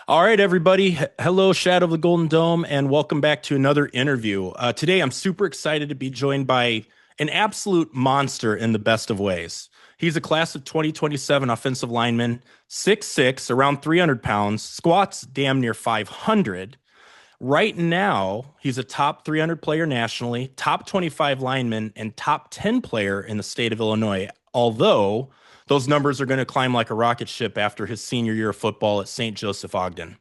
All right, everybody. Hello, Shadow of the Golden Dome, and welcome back to another interview. Today, I'm super excited to be joined by an absolute monster in the best of ways. He's a class of 2027 offensive lineman, 6'6", around 300 pounds, squats damn near 500. Right now, he's a top 300 player nationally, top 25 lineman, and top 10 player in the state of Illinois. Although those numbers are going to climb like a rocket ship after his senior year of football at St. Joseph Ogden.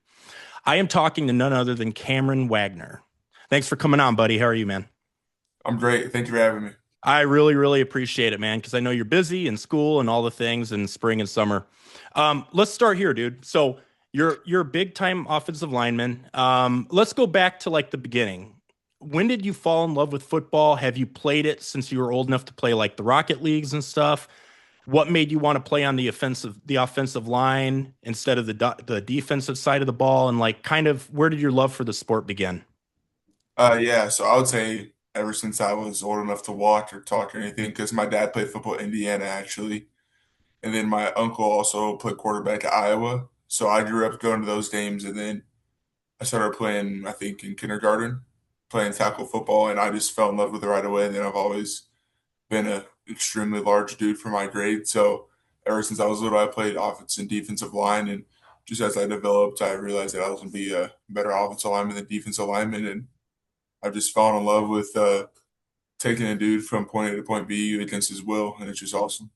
I am talking to none other than Cameron Wagner. Thanks for coming on, buddy. How are you, man? I'm great. Thank you for having me. I really, really appreciate it, man, because I know you're busy in school and all the things in spring and summer. Let's start here, dude. So you're a big time offensive lineman. Let's go back to like the beginning. When did you fall in love with football? Have you played it since you were old enough to play like the Rocket Leagues and stuff? What made you want to play on the offensive line instead of the defensive side of the ball? And like kind of where did your love for the sport begin? Yeah, so I would say ever since I was old enough to walk or talk or anything, because my dad played football in Indiana actually, and then my uncle also played quarterback at Iowa. So I grew up going to those games, and then I started playing, I think, in kindergarten, playing tackle football, and I just fell in love with it right away. And then I've always been a extremely large dude for my grade. So ever since I was little, I played offense and defensive line, and just as I developed, I realized that I was going to be a better offensive lineman than defensive lineman, and I've just fallen in love with taking a dude from point A to point B against his will, and it's just awesome.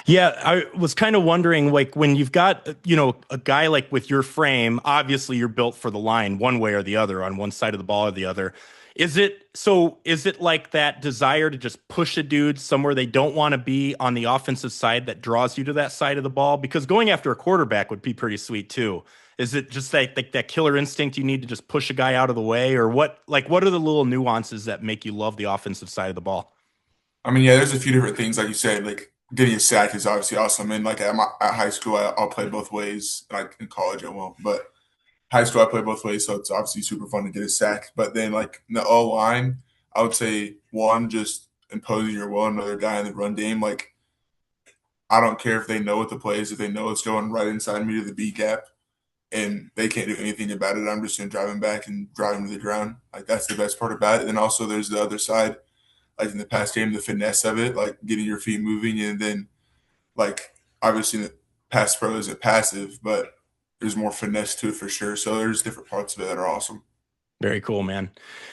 Yeah, I was kind of wondering, like, when you've got, a guy like with your frame, obviously you're built for the line one way or the other, on one side of the ball or the other. Is it like that desire to just push a dude somewhere they don't want to be on the offensive side that draws you to that side of the ball? Because going after a quarterback would be pretty sweet too. Is it just like that killer instinct you need to just push a guy out of the way, or what are the little nuances that make you love the offensive side of the ball? I mean, yeah, there's a few different things, like you said, like getting a sack is obviously awesome. And like at high school, I'll play both ways. Like in college, I won't, but high school, I play both ways, so it's obviously super fun to get a sack. But then, like in the O line, I would say one, just imposing your will on another guy in the run game. Like I don't care if they know what the play is, if they know it's going right inside me to the B gap, and they can't do anything about it. I'm just gonna drive him back and drive him to the ground. Like that's the best part about it. And also, there's the other side, like in the past game, the finesse of it, like getting your feet moving, and then like obviously the pass pro isn't passive, but there's more finesse to it for sure. So there's different parts of it that are awesome. Very cool, man.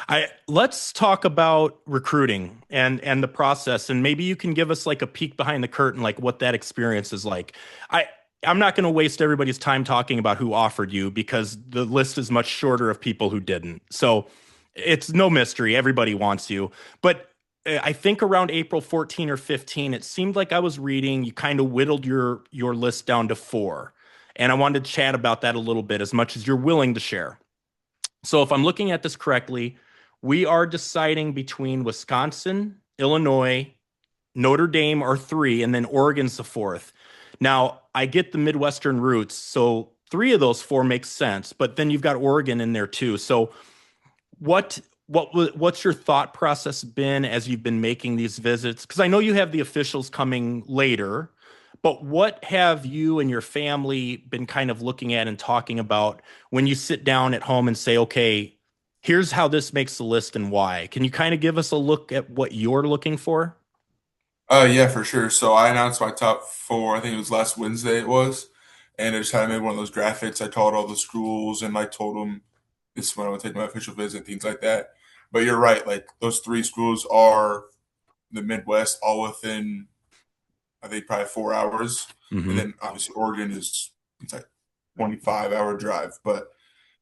I Let's talk about recruiting and the process, and maybe you can give us like a peek behind the curtain, like what that experience is like. I I'm not going to waste everybody's time talking about who offered you because the list is much shorter of people who didn't. So it's no mystery. Everybody wants you, but I think around April 14 or 15, it seemed like I was reading you kind of whittled your list down to four, and I wanted to chat about that a little bit as much as you're willing to share. So if I'm looking at this correctly, we are deciding between Wisconsin, Illinois, Notre Dame are three, and then Oregon's the fourth. Now, I get the Midwestern roots, so three of those four makes sense, but then you've got Oregon in there too. So what what's your thought process been as you've been making these visits? Because I know you have the officials coming later, but what have you and your family been kind of looking at and talking about when you sit down at home and say, okay, here's how this makes the list and why? Can you kind of give us a look at what you're looking for? Yeah, for sure. So I announced my top four. I think it was last Wednesday. It was, and I just had made one of those graphics. I called all the schools and I told them this is when I would take my official visit, things like that. But you're right. Like those three schools are the Midwest, all within I think probably 4 hours, and Hmm. then obviously Oregon is it's like 25-hour drive. But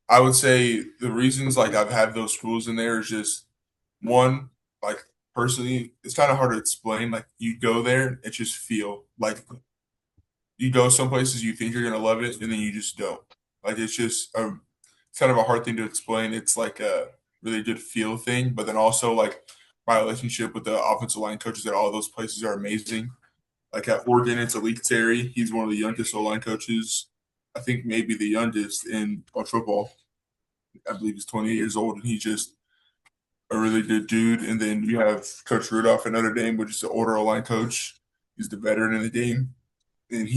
I would say the reasons like I've had those schools in there is just one, like personally, it's kind of hard to explain. Like you go there, it just feel like you go some places you think you're gonna love it, and then you just don't. Like it's kind of a hard thing to explain. It's like a really good feel thing, but then also like my relationship with the offensive line coaches at all those places are amazing. Like at Oregon, it's Elite Terry. He's one of the youngest O line coaches. I think maybe the youngest in college football. I believe he's 28 years old, and he's just a really good dude. And then you have Coach Rudolph at Notre Dame, which is the older O line coach. He's the veteran in the game, and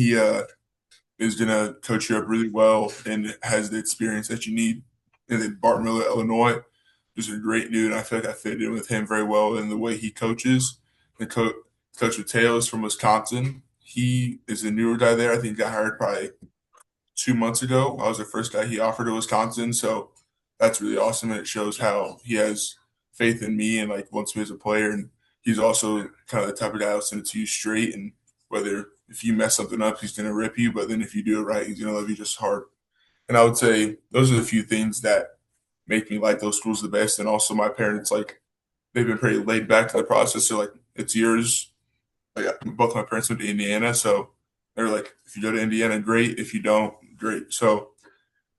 is going to coach you up really well and has the experience that you need. And then Bart Miller, Illinois, is a great dude. I feel like I fit in with him very well in the way he coaches. The coach Mateo is from Wisconsin. He is a newer guy there. I think he got hired probably 2 months ago. I was the first guy he offered to Wisconsin, so that's really awesome. And it shows how he has faith in me and like wants me as a player. And he's also kind of the type of guy that'll send it to you straight. And whether if you mess something up, he's gonna rip you, but then if you do it right, he's gonna love you just as hard. And I would say those are the few things that make me like those schools the best. And also my parents, like they've been pretty laid back to the process. They're like, it's yours. Like both my parents went to Indiana, so they're like, if you go to Indiana, great. If you don't, great. So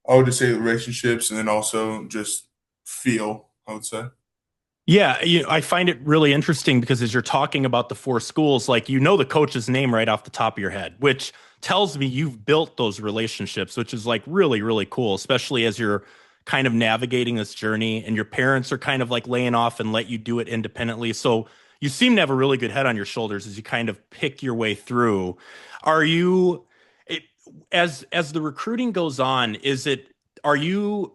I would just say relationships, and then also just feel. I would say, Yeah, I find it really interesting because as you're talking about the four schools, like the coach's name right off the top of your head, which tells me you've built those relationships, which is like really, really cool, especially as you're kind of navigating this journey and your parents are kind of like laying off and let you do it independently. So you seem to have a really good head on your shoulders as you kind of pick your way through. Are you it, as the recruiting goes on, do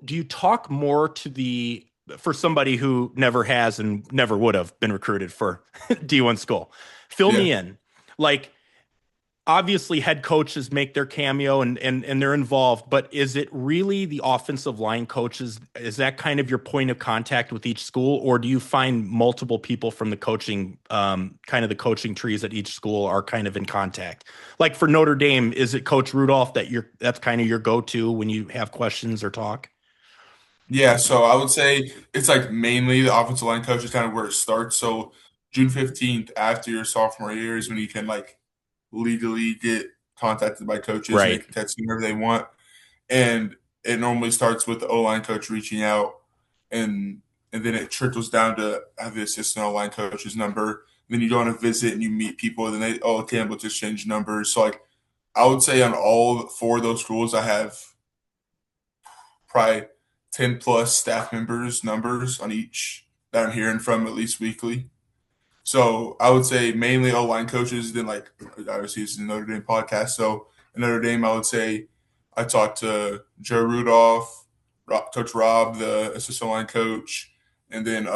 you talk more to the for somebody who never has and never would have been recruited for D1 school. Fill yeah, me in. Like, obviously, head coaches make their cameo and they're involved, but is it really the offensive line coaches? Is that kind of your point of contact with each school, or do you find multiple people from the coaching, kind of the coaching trees at each school are kind of in contact? Like for Notre Dame, is it Coach Rudolph that's kind of your go-to when you have questions or talk? yeah. So I would say it's like mainly the offensive line coach is kind of where it starts. So June 15th, after your sophomore year, is when you can like legally get contacted by coaches and they Right. can text you whenever they want. And it normally starts with the O line coach reaching out, and and then it trickles down to have the assistant O line coach's number. Then you go on a visit and you meet people, and then they okay, we'll just change numbers. So like I would say on all four of those schools, I have probably 10 plus staff members numbers on each that I'm hearing from at least weekly. So I would say mainly O line coaches. Then like obviously it's the Notre Dame podcast. So in Notre Dame, I would say I talked to Joe Rudolph, Coach Rob, the assistant line coach, and then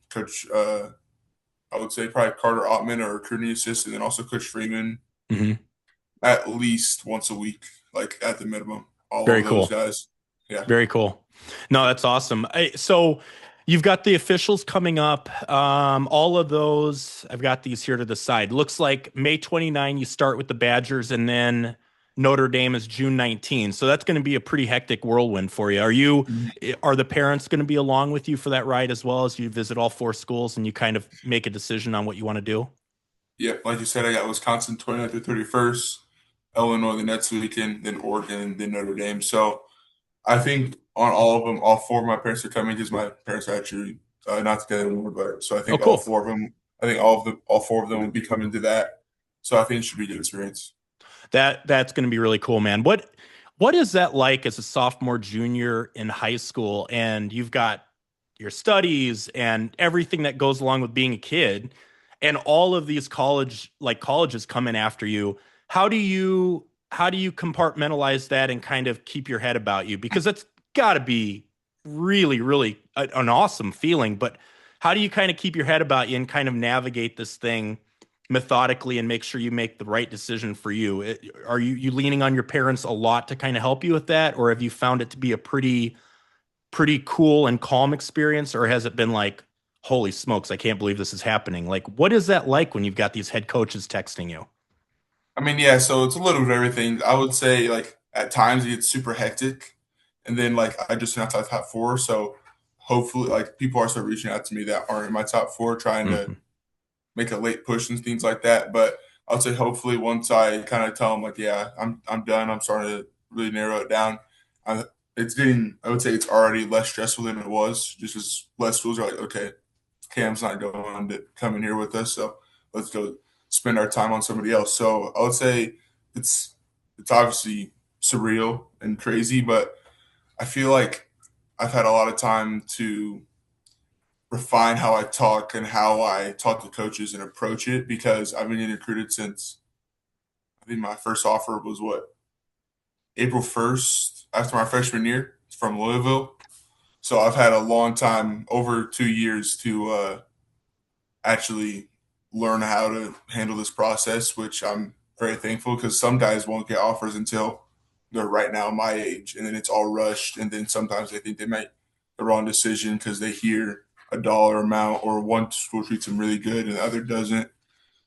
Coach. I would say probably Carter Ottman, our recruiting assistant, and then also Coach Freeman Mhm. at least once a week, like at the minimum. All Very of those cool. guys. Yeah. Very cool. No, that's awesome. So you've got the officials coming up. All of those, I've got these here to the side. Looks like May 29, you start with the Badgers, and then Notre Dame is June 19. So that's going to be a pretty hectic whirlwind for you. Are the parents going to be along with you for that ride as well as you visit all four schools and you kind of make a decision on what you want to do? Yep, like you said, I got Wisconsin 29th through 31st, Illinois the next weekend, then Oregon, then Notre Dame. So I think on all of them, all four of my parents are coming because my parents are actually not together anymore. But so I Oh, think all cool. four of them, I think all four of them will be coming to that. So I think it should be a good experience. That's going to be really cool, man. What is that like as a sophomore, junior in high school, and you've got your studies and everything that goes along with being a kid, and all of these colleges come in after you? How do you compartmentalize that and kind of keep your head about you? Because that's got to be really, really an awesome feeling. But how do you kind of keep your head about you and kind of navigate this thing methodically and make sure you make the right decision for you? Are you leaning on your parents a lot to kind of help you with that, or have you found it to be a pretty cool and calm experience, or has it been like, holy smokes, I can't believe this is happening? Like, what is that like when you've got these head coaches texting you? I mean, yeah, so it's a little bit of everything. I would say like at times it gets super hectic, and then like I just not top four. So hopefully, like people are start reaching out to me that aren't in my top four, trying to Mhm. make a late push and things like that. But I would say hopefully once I kind of tell them like, yeah, I'm done. I'm starting to really narrow it down. I, it's getting. I would say it's already less stressful than it was. Just as less schools are like, okay, Cam's not going to come in here with us, so let's go spend our time on somebody else. So I would say it's it's obviously surreal and crazy, but I feel like I've had a lot of time to refine how I talk and how I talk to coaches and approach it because I've been getting recruited since I think my first offer was what April 1st after my freshman year from Louisville. So I've had a long time, over 2 years, to actually learn how to handle this process, which I'm very thankful because some guys won't get offers until they're right now my age, and then it's all rushed. And then sometimes they think they make the wrong decision because they hear a dollar amount or one school treats them really good and the other doesn't.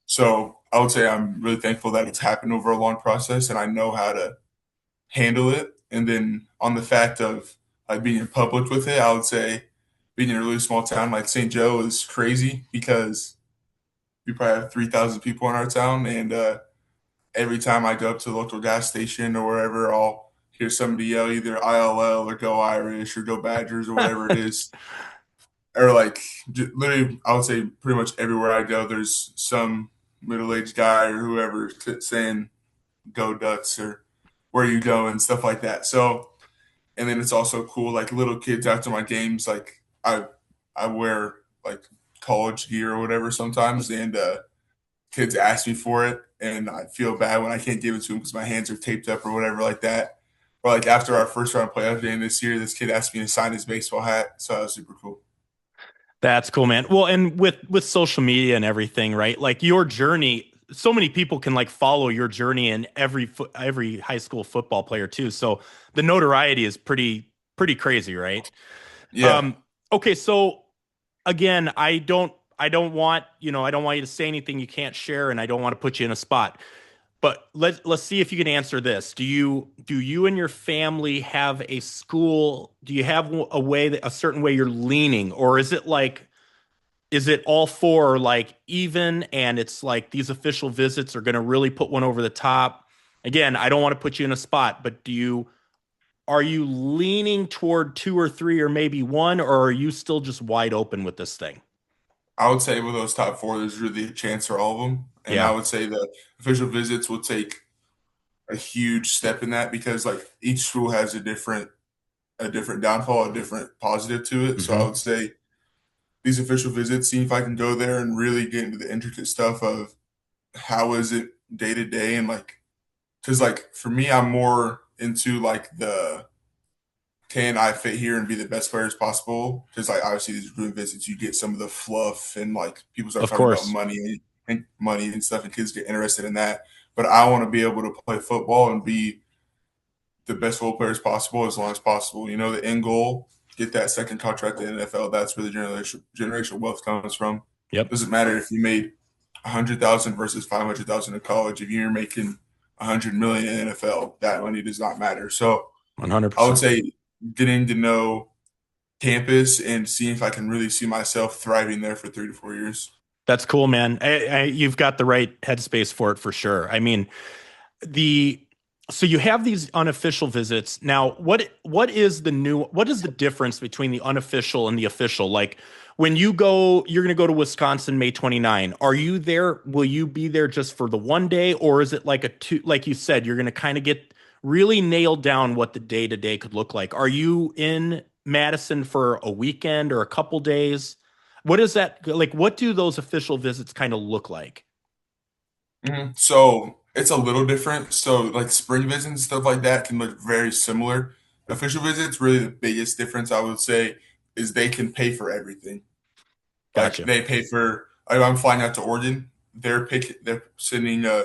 So I would say I'm really thankful that it's happened over a long process and I know how to handle it. And then on the fact of like being in public with it, I would say being in a really small town like St. Joe is crazy because we probably have 3,000 people in our town. And every time I go up to the local gas station or wherever, I'll hear somebody yell either ILL or Go Irish or Go Badgers or whatever it is. Or like literally, I would say pretty much everywhere I go, there's some middle-aged guy or whoever saying "Go Ducks" or "Where you going" stuff like that. So, and then it's also cool, like little kids after my games, like I wear like college gear or whatever sometimes, and kids ask me for it, and I feel bad when I can't give it to them because my hands are taped up or whatever like that. Or like after our first round playoff game this year, this kid asked me to sign his baseball hat, so that was super cool. That's cool, man. Well, and with social media and everything, right? Like your journey, so many people can like follow your journey in every high school football player too. So the notoriety is pretty crazy, right? Yeah, Um, okay, so again, I don't want, I don't want you to say anything you can't share, and I don't want to put you in a spot. But let's see if you can answer this. Do you and your family have a school? Do you have a way that a certain way you're leaning, or is it all four like even, and it's like these official visits are going to really put one over the top? Again, I don't want to put you in a spot, but are you leaning toward two or three or maybe one, or are you still just wide open with this thing? I would say with those top four, there's really a chance for all of them, and I Yeah. would say the official visits will take a huge step in that because like each school has a different downfall, a different positive to it. So I Hmm. would say these official visits, see if I can go there and really get into the intricate stuff of how is it day to day and like because like for me, I'm more into like the can I fit here and be the best player as possible? Because like obviously these recruiting visits, you get some of the fluff and like people start Of talking about course. money and stuff, and kids get interested in that. But I want to be able to play football and be the best football player as possible as long as possible. You know, the end goal, get that second contract in the NFL. That's where the generational wealth comes from. Yep. Doesn't matter if you made 100,000 versus 500,000 in college. If you're making 100 million in the NFL, that money does not matter. So I would 100%. say getting to know campus and seeing if I can really see myself thriving there for 3 to 4 years. That's cool, man. You've got the right headspace for it for sure. I mean, the so you have these unofficial visits. Now, what is the difference between the unofficial and the official? Like when you're going to go to Wisconsin May 29. Are you there? Will you be there just for the one day, or is it like a two, like you said, you're going to kind of get really nailed down what the day to day could look like? Are you in Madison for a weekend or a couple days? What is that like? What do those official visits kind of look like? So it's a little different. So like spring visits and stuff like that can look very similar. Official visits, really the biggest difference I would say is they can pay for everything. Like Gotcha. they pay for. Like, I'm flying out to Oregon. They're sending a.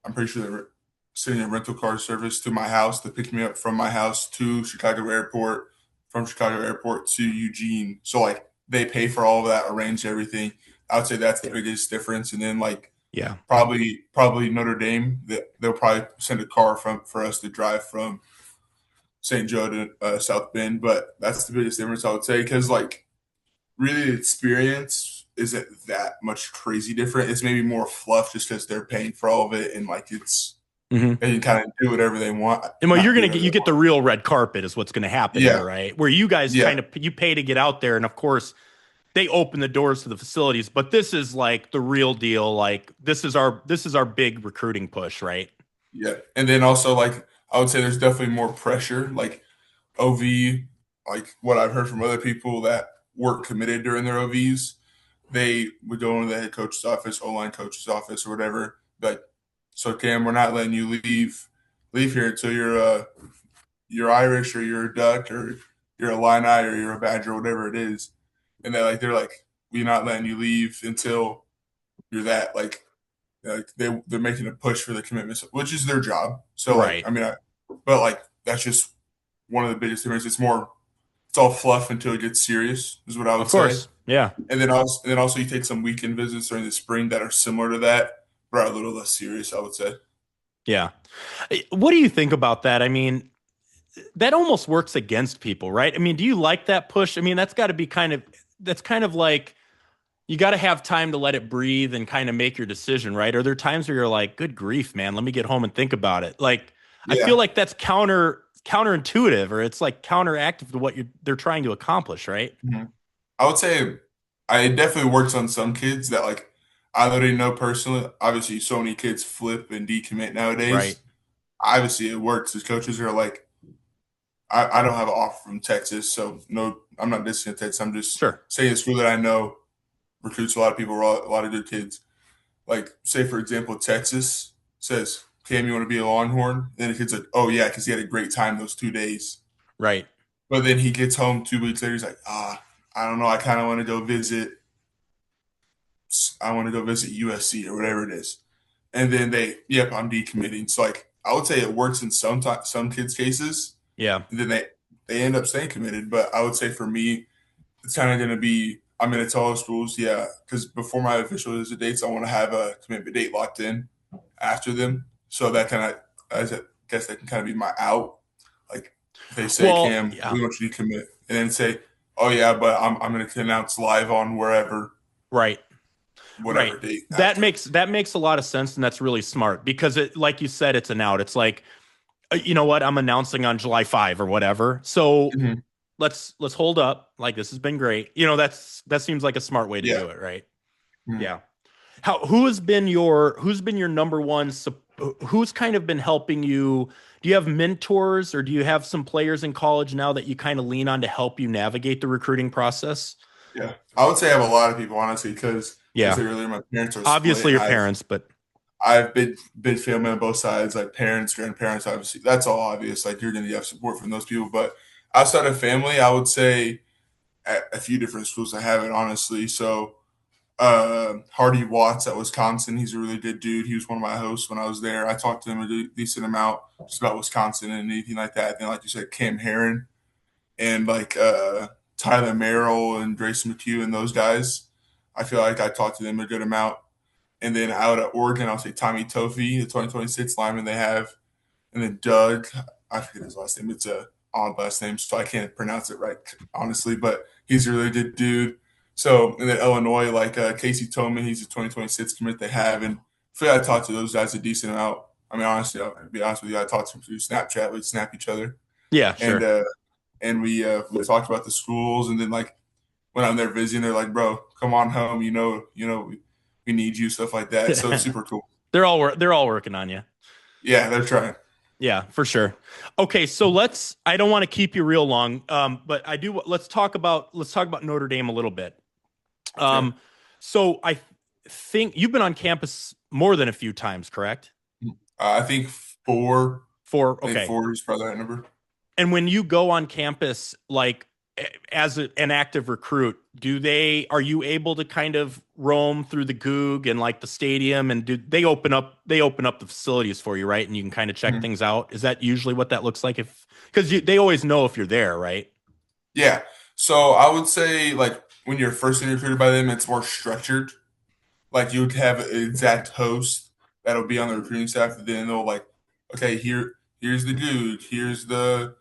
I'm pretty sure they're sending a rental car service to my house to pick me up from my house to Chicago Airport, from Chicago Airport to Eugene. So like they pay for all of that, arrange everything. I would say that's the biggest difference. And then like Yeah. probably Notre Dame. They'll probably send a car for us to drive from St. Joe to South Bend, but that's the biggest difference I would say because like really the experience isn't that much crazy different. It's maybe more fluff just because they're paying for all of it and like it's Hmm. they can kind of do whatever they want. And well, Not do you whatever they get the want. real red carpet is what's going to happen Yeah, there, right? Where you guys yeah, kind of you pay to get out there, and of course they open the doors to the facilities. But this is like the real deal. Like this is our big recruiting push, right? yeah. And then also like I would say there's definitely more pressure. Like OV, like what I've heard from other people that weren't committed during their OVs, they would go into the head coach's office, O line coach's office, or whatever. Like, so Cam, we're not letting you leave leave here until you're Irish or you're a Duck or you're a Illini or you're a Badger or whatever it is, and they're like we're not letting you leave until you're that like they're making a push for the commitments, which is their job. So like Right. but like that's just one of the biggest differences. It's all fluff until it gets serious, is what I Of would say. course. Yeah. And then also you take some weekend visits during the spring that are similar to that, but are a little less serious, I would say. Yeah. What do you think about that? I mean, that almost works against people, right? I mean, do you like that push? I mean, that's kind of like you got to have time to let it breathe and kind of make your decision, right? Are there times where you're like, good grief, man, let me get home and think about it? Like, I feel Yeah. like that's counterintuitive or it's like counteractive to what they're trying to accomplish, right? Mhm. I would say I definitely works on some kids that like I already know personally. Obviously, so many kids flip and decommit Right. nowadays. Obviously, it works. As coaches are like, I don't have an offer from Texas, so no, I'm not dissing Texas. I'm just Sure. saying the school that I know recruits a lot of people, a lot of good kids. Like, say for example, Texas says, "Cam, you want to be a Longhorn?" Then the kid's like, "Oh yeah," because he had a great time those 2 days. Right. But then he gets home 2 weeks later. He's like, I don't know. I kind of want to go visit. I want to go visit USC or whatever it is. And then yep, I'm decommitting. So like, I would say it works in some kids' cases. Yeah. And then they end up staying committed. But I would say for me, it's kind of going to be. I'm going to tell the schools, yeah, because before my official visit dates, I want to have a commitment date locked in after them. So that kind of, I guess that can kind of be my out. Like if they say, Well, Cam, yeah. we want you to commit, and then say, oh yeah, but I'm going to announce live on wherever, Right. Right. whatever date That after. makes a lot of sense and that's really smart because it like you said it's an out. It's like you know what? I'm announcing on July 5 or whatever. So Mm-hmm. let's hold up. Like this has been great. You know, that seems like a smart way to Yeah. do it, right? Mm-hmm. Yeah. Who's been your number one who's kind of been helping you? Do you have mentors or do you have some players in college now that you kind of lean on to help you navigate the recruiting process? Yeah. I would say I have a lot of people, honestly, because I Yeah. said earlier, my parents are split, Obviously and your parents, but I've been family on both sides, like parents, grandparents. Obviously, that's all obvious. Like you're going to have support from those people, but outside of family, I would say at a few different schools I have it honestly. So Hardy Watts at Wisconsin, he's a really good dude. He was one of my hosts when I was there. I talked to him a decent amount just about Wisconsin and anything like that. Then, like you said, Cam Herron and like Tyler Merrill and Grayson McHugh and those guys. I feel like I talked to them a good amount. And then out at Oregon, I'll say Tommy Tofi, the 2026 lineman they have. And then Doug, I forget his last name. It's a odd last name, so I can't pronounce it right, honestly, but he's a really good dude. So, and then Illinois, like Casey Toman, he's a 2026 commit they have. And I feel like I talked to those guys a decent amount. I mean, honestly, I'll be honest with you, I talked to them through Snapchat. We'd snap each other. yeah, And sure. we talked about the schools. And then, like, when I'm there visiting, they're like, bro, come on home. We need you, stuff like that. So it's super cool. They're all working on you. Yeah, they're trying. Yeah, for sure. Okay, so I don't want to keep you real long, but I do let's talk about Notre Dame a little bit. Okay. Um, so I think you've been on campus more than a few times, correct? I think four. I think Okay. four is probably that number. And when you go on campus, like as an active recruit, are you able to kind of roam through the Goog and like the stadium and do they open up the facilities for you, right? And you can kind of check Mhm. things out. Is that usually what that looks like because they always know if you're there, right? Yeah. So I would say like when you're first getting recruited by them, it's more structured. Like you would have an exact host that'll be on the recruiting staff, and then they'll like, okay, here's the dude, here's the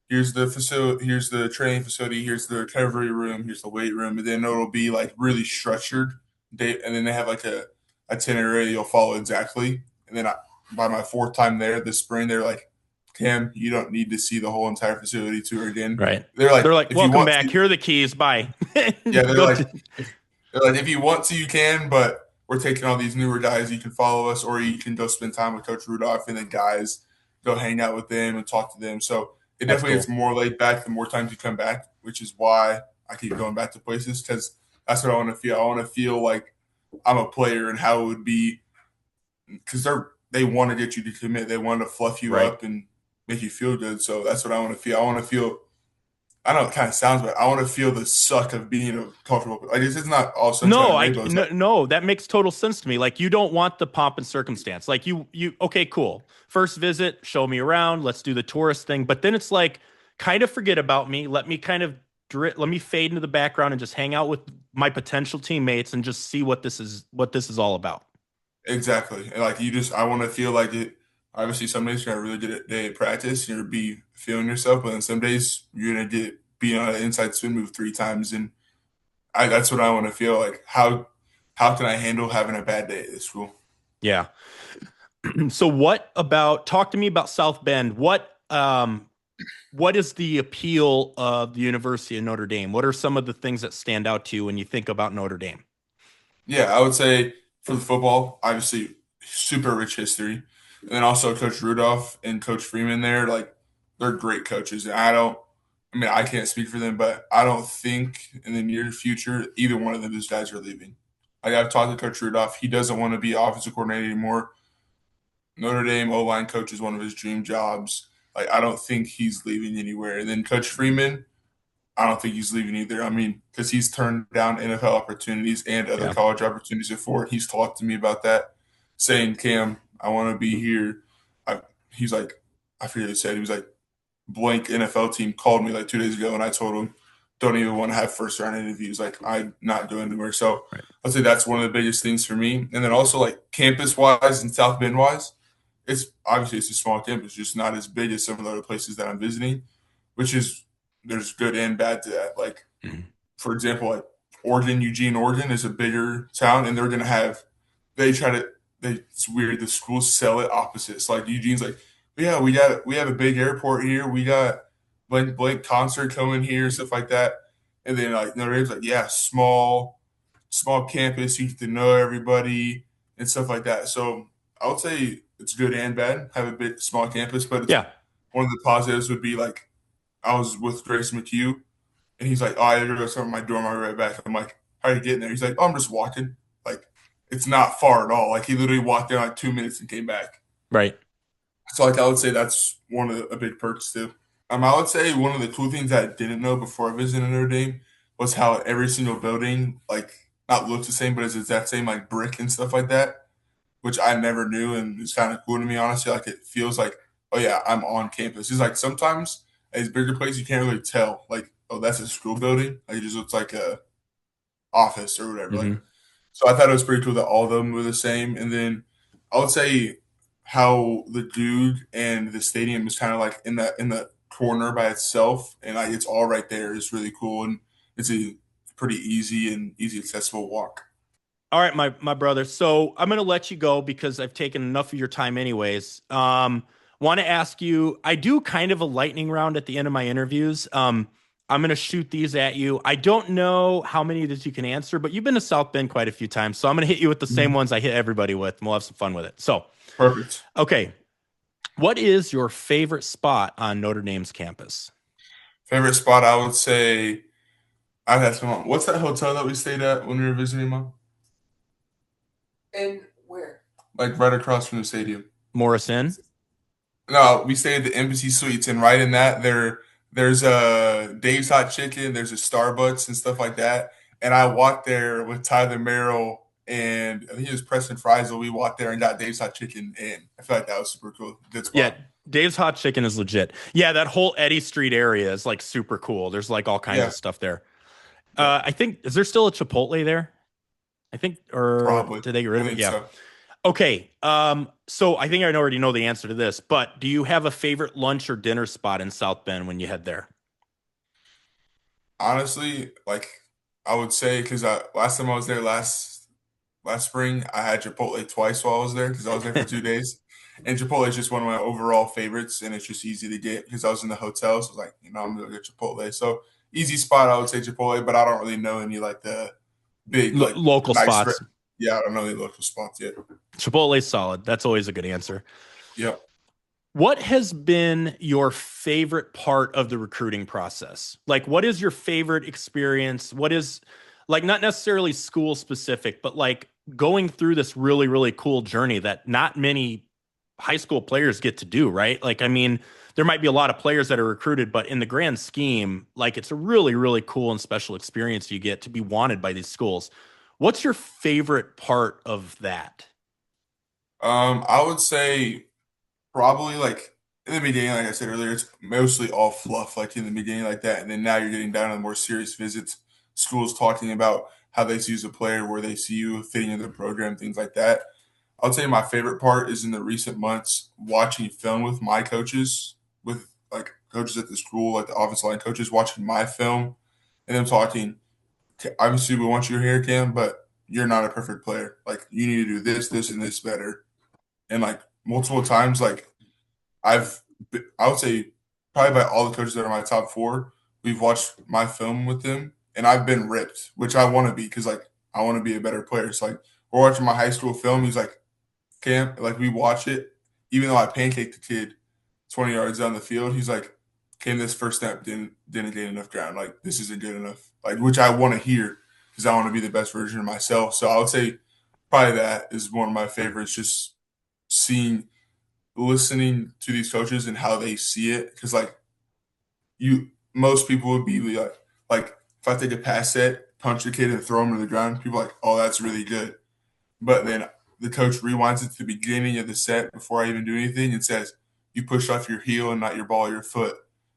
facility, here's the training facility, here's the recovery room, here's the weight room, and then it'll be like really structured. And then they have like a itinerary you'll follow exactly. And then by my fourth time there this spring, they're like, Cam, you don't need to see the whole entire facility tour again. Right. They're like, They're like, if you "Welcome want back. to, Here are the keys. Bye." yeah, Go to they're like, if you want to, you can, but we're taking all these newer guys. You can follow us, or you can go spend time with Coach Rudolph and the guys, go hang out with them and talk to them. So it That's definitely is cool. more laid back the more times you come back, which is why I keep going back to places because that's what I want to feel. I want to feel like I'm a player and how it would be because they want to get you to commit. They want to fluff you Right. up and make you feel good. So that's what I want to feel. I want to feel. I know it kind of sounds, but I want to feel the suck of being a comfortable. Like it's not all sunshine No, and rainbows. no, Like no, that makes total sense to me. Like you don't want the pomp and circumstance. Like okay, cool. First visit, show me around, let's do the tourist thing. But then it's like, kind of forget about me. Let me let me fade into the background and just hang out with my potential teammates and just see what this is all about. exactly. And like you just, I want to feel like it. Obviously, some days you're gonna really good at day at practice and you'll be feeling yourself, but then some days you're gonna get be on an inside spin move 3 times, and that's what I want to feel like. How can I handle having a bad day at this school? Yeah. So talk to me about South Bend. What is the appeal of the University of Notre Dame? What are some of the things that stand out to you when you think about Notre Dame? Yeah, I would say for the football, obviously super rich history, and then also Coach Rudolph and Coach Freeman there, like they're great coaches. And I mean, I can't speak for them, but I don't think in the near future either one of them those guys are leaving. Like I've talked to Coach Rudolph, he doesn't want to be offensive coordinator anymore. Notre Dame O line coach is one of his dream jobs. Like I don't think he's leaving anywhere. And then Coach Freeman, I don't think he's leaving either. I mean, because he's turned down NFL opportunities and other Yeah. college opportunities before. He's talked to me about that, saying, "Cam, I want to be here." He's like, I forget what he said. He was like, "Blank NFL team called me like 2 days ago, and I told him, don't even want to have first round interviews. Like, I'm not doing anywhere." So Right. I'd say that's one of the biggest things for me. And then also like campus wise and South Bend wise, it's obviously it's a small campus, just not as big as some of the other places that I'm visiting, which is there's good and bad to that. Like Mhm. for example, like Eugene, Oregon is a bigger town, and they're gonna have they try to it's weird. The schools sell it opposite. So like Eugene's like, yeah, we have a big airport here. We got blank concert coming here, stuff like that. And then like Notre Dame's like, yeah, small campus. You get to know everybody and stuff like that. So I would say it's good and bad. Have a big small campus, but it's Yeah. one of the positives would be like I was with Grace McHugh, and he's like, "Oh, I gotta go to my dorm. I'll be right back." I'm like, "How are you getting there?" He's like, "Oh, I'm just walking." Like, it's not far at all. Like, he literally walked there like 2 minutes and came back. Right. So, like, I would say that's one of the big perks too. I would say one of the cool things I didn't know before I visited Notre Dame was how every single building, like, not looks the same, but is exact same, like brick and stuff like that, which I never knew, and it's kind of cool to me, honestly. Like, it feels like, oh yeah, I'm on campus. It's like sometimes at these bigger places, you can't really tell, like, oh, that's a school building. Like, it just looks like a office or whatever. Like, Hmm. so I thought it was pretty cool that all of them were the same. And then I would say how the dude and the stadium is kind of like in the corner by itself, and like it's all right there is really cool, and it's a pretty easy accessible walk. All right, my brother. So I'm gonna let you go because I've taken enough of your time anyways. Want to ask you, I do kind of a lightning round at the end of my interviews. I'm gonna shoot these at you. I don't know how many that you can answer, but you've been to South Bend quite a few times, so I'm gonna hit you with the same Mhm. ones I hit everybody with, and we'll have some fun with it. So, Perfect. okay, what is your favorite spot on Notre Dame's campus? Favorite spot, I would say I'd ask my mom, what's that hotel that we stayed at when we were visiting, mom? And where? Like right across from the stadium. Morrison? No, we stayed at the Embassy Suites, and right in that there's a Dave's Hot Chicken, there's a Starbucks and stuff like that. And I walked there with Tyler Merrill and I think it was Preston Friesel. We walked there and got Dave's Hot Chicken, and I feel like that was super cool. Good Yeah, spot. Dave's Hot Chicken is legit. Yeah, that whole Eddy Street area is like super cool. There's like all kinds Yeah, of stuff there. yeah, I think is there still a Chipotle there? I think, or probably. did they get rid I of it? think Yeah. so. Okay. So I think I already know the answer to this, but do you have a favorite lunch or dinner spot in South Bend when you head there? Honestly, like I would say, because last time I was there last spring, I had Chipotle twice while I was there because I was there for 2 days. And Chipotle is just one of my overall favorites, and it's just easy to get because I was in the hotel. So I was like, I'm gonna get Chipotle. So easy spot, I would say Chipotle, but I don't really know any like the big, like Local nice. spots. Yeah, I don't know any local spots yet. Chipotle's solid. That's always a good answer. Yep. What has been your favorite part of the recruiting process? Like, what is your favorite experience? What is, like, not necessarily school specific, but like going through this really, really cool journey that not many high school players get to do, right? Like, I mean, there might be a lot of players that are recruited, but in the grand scheme, like it's a really, really cool and special experience you get to be wanted by these schools. What's your favorite part of that? I would say probably like in the beginning, like I said earlier, it's mostly all fluff, like in the beginning, like that. And then now you're getting down to the more serious visits, schools talking about how they see you as a player, where they see you fitting into the program, things like that. I would say my favorite part is in the recent months watching film with my coaches, with like coaches at the school, like the offensive line coaches, watching my film and them talking. Obviously, we want you here, Cam, but you're not a perfect player. Like you need to do this, this, and this better. And like multiple times, like I would say probably by all the coaches that are my top four, we've watched my film with them, and I've been ripped, which I want to be because like I want to be a better player. So like we're watching my high school film. He's like, Cam, like we watch it, even though I pancaked the kid 20 yards down the field. He's like, Cam, this first snap didn't gain enough ground. Like this isn't good enough. Like which I want to hear because I want to be the best version of myself. So I would say probably that is one of my favorites. Just seeing, listening to these coaches and how they see it. Because like most people would be like if I take a pass set, punch the kid and throw him to the ground, people are like, oh, that's really good. But then the coach rewinds it to the beginning of the set before I even do anything and says, you pushed off your heel and not your ball or your foot.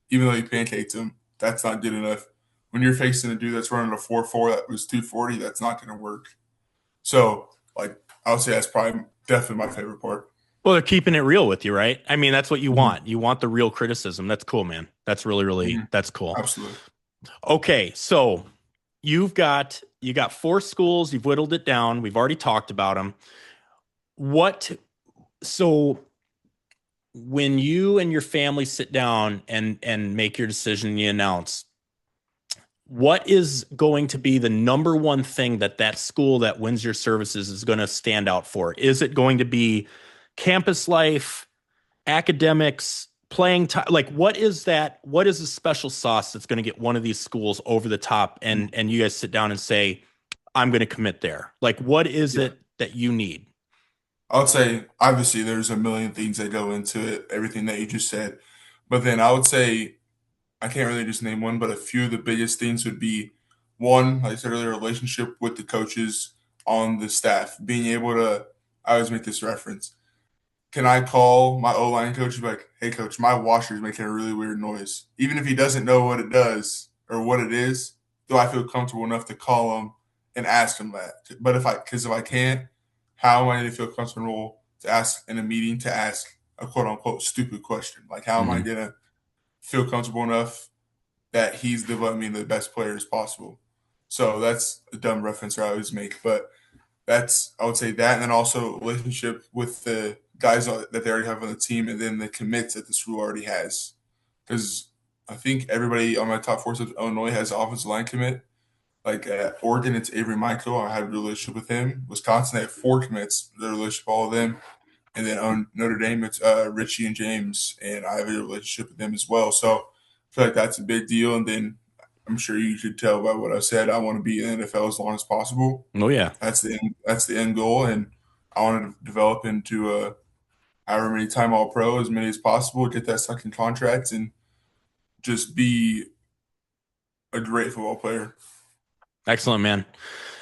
Even though you pancaked him, that's not good enough. When you're facing a dude that's running a 4.4 that was 240, that's not going to work. So, like, I would say that's probably definitely my favorite part. Well, they're keeping it real with you, right? I mean, that's what you Mhm. want. You want the real criticism. That's cool, man. That's really, really, Mhm. that's cool. Absolutely. Okay, so you got four schools. You've whittled it down. We've already talked about them. What so when you and your family sit down and make your decision, you announce what is going to be the number one thing that that school that wins your services is going to stand out for? Is it going to be campus life, academics, playing time? Like, what is that? What is the special sauce that's going to get one of these schools over the top? And you guys sit down and say, I'm going to commit there. Like, what is Yeah. it that you need? I would say obviously there's a million things that go into it, everything that you just said. But then I would say I can't really just name one, but a few of the biggest things would be one, like I said earlier, relationship with the coaches on the staff, being able to. I always make this reference. Can I call my O line coach and be like, "Hey, coach, my washer is making a really weird noise," even if he doesn't know what it does or what it is? Do I feel comfortable enough to call him and ask him that? But if I can't, how am I going to feel comfortable to ask in a meeting to ask a quote unquote stupid question? Like, how am I Mhm. going to feel comfortable enough that he's developing me the best player as possible? So that's a dumb reference I always make, but that's, I would say that, and then also relationship with the guys that they already have on the team, and then the commits that the school already has. Because I think everybody on my top four subs, Illinois has an offensive line commit. Like at Oregon, it's Avery Michael. I have a relationship with him. Wisconsin, they have four commits. The relationship with all of them. And then on Notre Dame, it's Richie and James, and I have a relationship with them as well. So I feel like that's a big deal. And then I'm sure you could tell by what I said. I want to be in the NFL as long as possible. Oh yeah. That's the end goal, and I want to develop into a however many time All Pro, as many as possible, get that second contract, and just be a great football player. Excellent, man.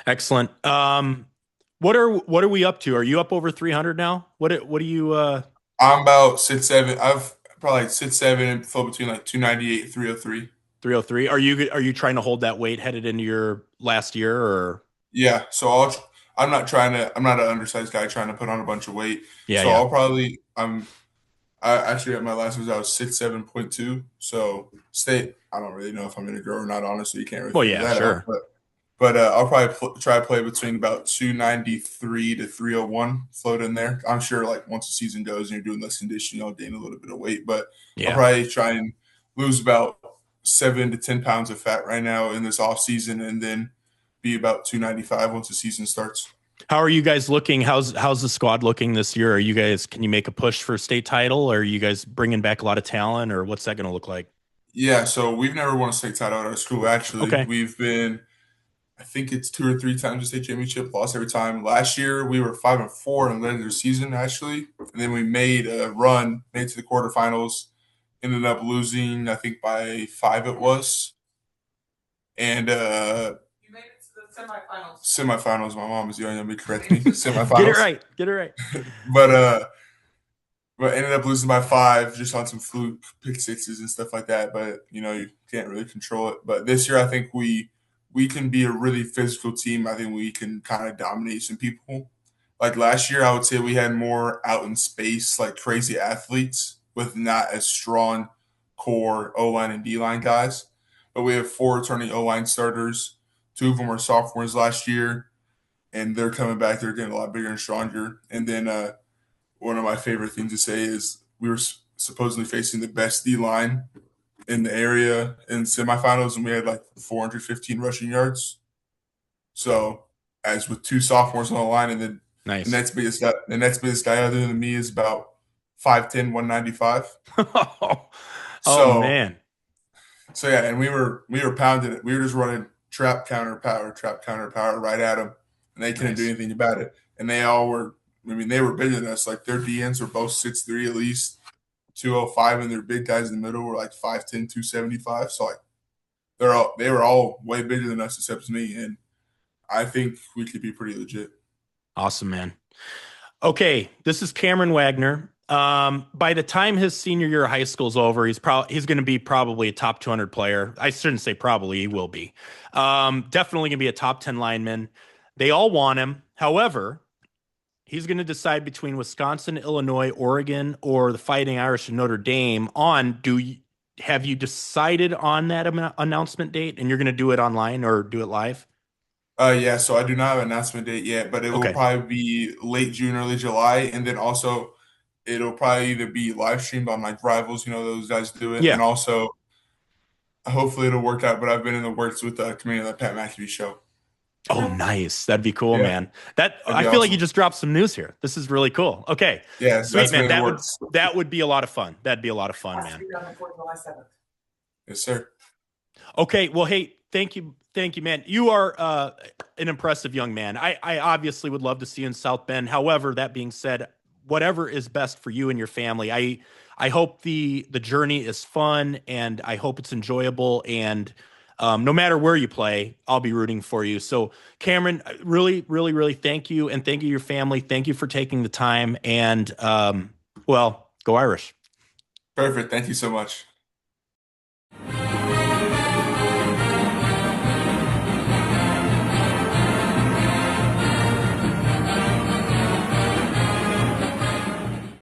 Excellent. What are we up to? Are you up over 300 now? What do you I'm about 6'7". I've probably like 6'7" and flow between like 298, 303. 303? Are you trying to hold that weight headed into your last year or Yeah, so I'm not an undersized guy trying to put on a bunch of weight. yeah, So yeah. I'll probably I actually at my last was I was 6'7.2". So stay. I don't really know if I'm gonna grow or not. Honestly, you can't really Well, figure yeah, that out. sure. But I'll probably try to play between about 293 to 301, float in there. I'm sure like once the season goes and you're doing less conditioning, I'll gain a little bit of weight. But I'll Yeah. probably try and lose about 7 to 10 pounds of fat right now in this off season, and then be about 295 once the season starts. How are you guys looking? How's the squad looking this year? Are you guys can you make a push for state title? Or are you guys bringing back a lot of talent or what's that going to look like? Yeah, so we've never won a state title at our school. Actually, Okay. we've been I think it's 2 or 3 times the state championship. Lost every time. Last year we were 5-4 in the end of the season actually, and then we made a run, made it to the quarterfinals. Ended up losing, I think by 5 it was, and You made it to the semifinals. semifinals. My mom is yelling at me. Correct me. Get it Semifinals, right. Get it right. but ended up losing by 5 just on some fluke pick sixes and stuff like that. But you can't really control it. But this year, I think we can be a really physical team. I think we can kind of dominate some people. Like last year, I would say we had more out in space, like crazy athletes with not as strong core O line and D line guys. But we have 4 returning O line starters. 2 of them were sophomores last year, and they're coming back. They're getting a lot bigger and stronger. And then one of my favorite things to say is we were supposedly facing the best D line in the area in semifinals, and we had like 415 rushing yards. So, as with 2 sophomores on the line, and then Nice. the next biggest guy other than me is about 5'10", 195. Oh So, man. so yeah, and we were pounding it. We were just running trap counter power right at them, and they couldn't do Nice. anything about it. And they all were. I mean, they were bigger than us. Like their DNs were both 6'3" at least, 205, and their big guys in the middle were like 5'10", 275. So like they were all way bigger than us except me, and I think we could be pretty legit. Awesome, man. Okay, this is Cameron Wagner. By the time his senior year of high school is over, he's going to be probably a top 200 player. I shouldn't say probably, he will be. Definitely going to be a top 10 lineman. They all want him. However, he's going to decide between Wisconsin, Illinois, Oregon, or the Fighting Irish and Notre Dame. Have you decided on that announcement date, and you're going to do it online or do it live? Yeah, so I do not have an announcement date yet, but it will Okay. probably be late June, early July, and then also it'll probably either be live streamed on like Rivals, those guys do it, and Yeah. also hopefully it'll work out. But I've been in the works with comedian the Pat McAfee show. Oh, nice. That'd be cool, Yeah, man. That that'd I be feel like you awesome. just dropped some news here. This is really cool. Okay. Yeah, Sweet, that's been man. in the That would works. that would be a lot of fun. That'd be a lot of fun, Has to man. be done before July 7th. Yes, sir. Okay. Well, hey, thank you. Thank you, man. You are an impressive young man. I obviously would love to see you in South Bend. However, that being said, whatever is best for you and your family. I hope the journey is fun and I hope it's enjoyable. And no matter where you play, I'll be rooting for you. So, Cameron, really, really, really thank you. And thank you, your family. Thank you for taking the time. And, well, go Irish. Perfect. Thank you so much.